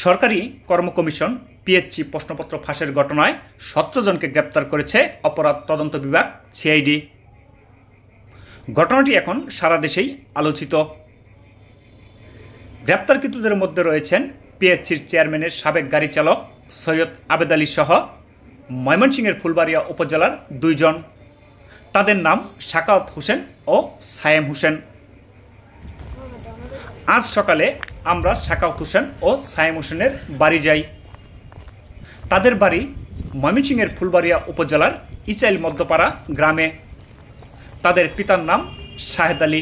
সরকারি কর্ম commission PHC প্রশ্নপত্র ফাঁসের ঘটনায় 17 জনকে গ্রেপ্তার করেছে অপরাধ তদন্ত বিভাগ সিআইডি। ঘটনাটি এখন সারা দেশেই আলোচিত। গ্রেপ্তারকৃতদের মধ্যে রয়েছেন পিএইচসির চেয়ারম্যানের সাবেক গাড়ি চালক সৈয়দ আবেদ আলী সহ ময়মনসিংহের ফুলবাড়িয়া উপজেলার 2 জন। তাদের নাম সাখাওয়াত হোসেন ও সায়েম হোসেন। আজ সকালে আমরা সাখাওয়াত হোসেন ও সায়েম হোসেনের বাড়ি যাই। তাদের বাড়ি ময়মনসিংহের ফুলবাড়িয়া উপজেলার ইচাইল মধ্যপাড়া গ্রামে। তাদের পিতার নাম শাহেদ আলী।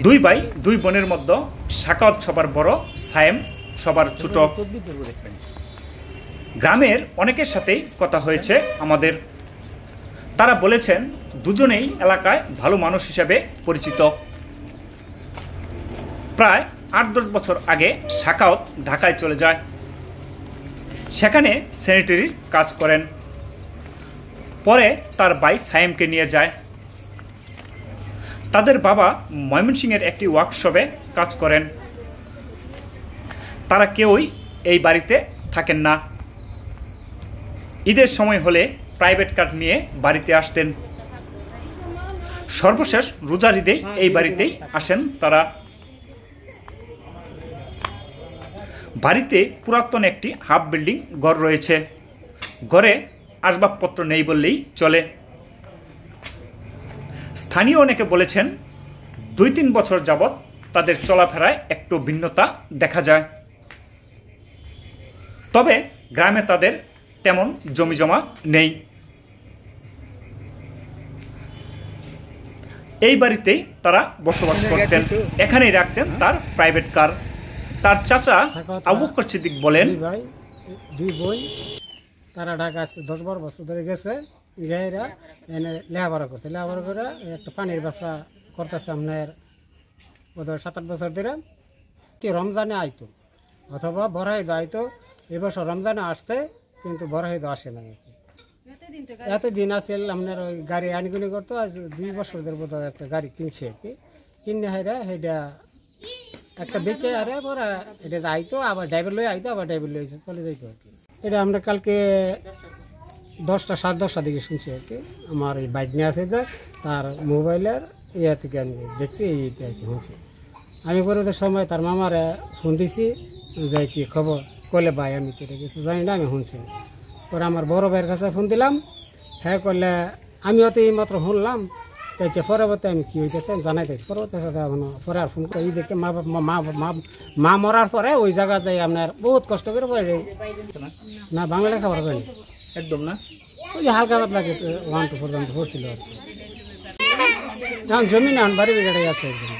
2 ভাই 2 বোনের মধ্যে সাখাওয়াত সবার বড়, সায়েম সবার ছোট। গ্রামের অনেকের সাথেই কথা হয়েছে আমাদের। তারা বলেছেন দুজনেই এলাকায় ভালো মানুষ হিসেবে পরিচিত। প্রায় 8-10 বছর আগে সাখাওয়াত ঢাকায় চলে যায়। সেখানে স্যানিটারির কাজ করেন। পরে তার ভাই সায়েমকে নিয়ে যায়। তাদের বাবা ময়মনসিংহের একটি ওয়ার্কশপে কাজ করেন। তারা কেউই এই বাড়িতে থাকেন না। ঈদের সময় হলে প্রাইভেট কার নিয়ে বাড়িতে আসতেন। সর্বশেষ রোজার ঈদে এই বাড়িতেই আসেন তারা। বাড়িতে পুরাতন একটি হাফ বিল্ডিং ঘর রয়েছে। ঘরে আসবাবপত্র নেই বললেই চলে। স্থানীয় অনেকে বলেছেন 2-3 বছর যাবৎ তাদের চলাফেরায় একটু ভিন্নতা দেখা যায়। তবে গ্রামে তাদের তেমন জমিজমা নেই। এই বাড়িতেই তারা বসবাস করতেন। এখানেই রাখতেন তার প্রাইভেট কার। তার চাচা আবু বকর সিদ্দিক বলেন, 2 বোন তারা ঢাকা 10-12 বছর ধরে গেছে। এরা এনে লেখাপড়া করতে লেখাপড়া করে একটা পানির ব্যবসা করতেছে। আপনার বোধহয় 7-8 বছর ধরে। কি রমজানে আইতো অথবা বড় ঈদ আইতো। এবছর রমজানে আসতে কিন্তু বড় ঈদ আসে না। এতদিন আসেল আপনার ওই গাড়ি আনগুনি করতো। আজ 2 বছর ধরে বোধহয় একটা গাড়ি কিনছে আর কি। কিনে হাইরা সেটা একটা বেঁচে আরে পরে এটা আইতো, আবার ড্রাইভার লয়ে আইতো, আবার ড্রাইভার লয়ে চলে যাইতো আর কি। এটা আমরা কালকে 10টা দিকে শুনছি আর কি। আমার এই বাইক নিয়ে আসে যে তার মোবাইলের ইয়া থেকে আমি দেখছি এইতে আর কি শুনছি। আমি পরে ওদের সময় তার মামারে ফোন দিছি যে কি খবর, কলে ভাই আমি তো কিছু জানি না, আমি শুনছি। পরে আমার বড় ভাইয়ের কাছে ফোন দিলাম। হ্যাঁ করলে আমিও তো এই মাত্র শুনলাম। তাইছে পরবর্তী আমি কী হইতেছে জানাইতেছি। পরবর্তী পরে আর ফোন করে এই দেখে মা মরার পরে ওই জায়গা যাই আপনার বহুত কষ্ট করে পড়ে না বাংলা লেখাপড়া করেনি একদম না, ওই যে হালকা পাতলা 1-2 পর্যন্ত পড়ছিল আর কি। এখন জমি না বাড়ি বেড়ে আছে একদম।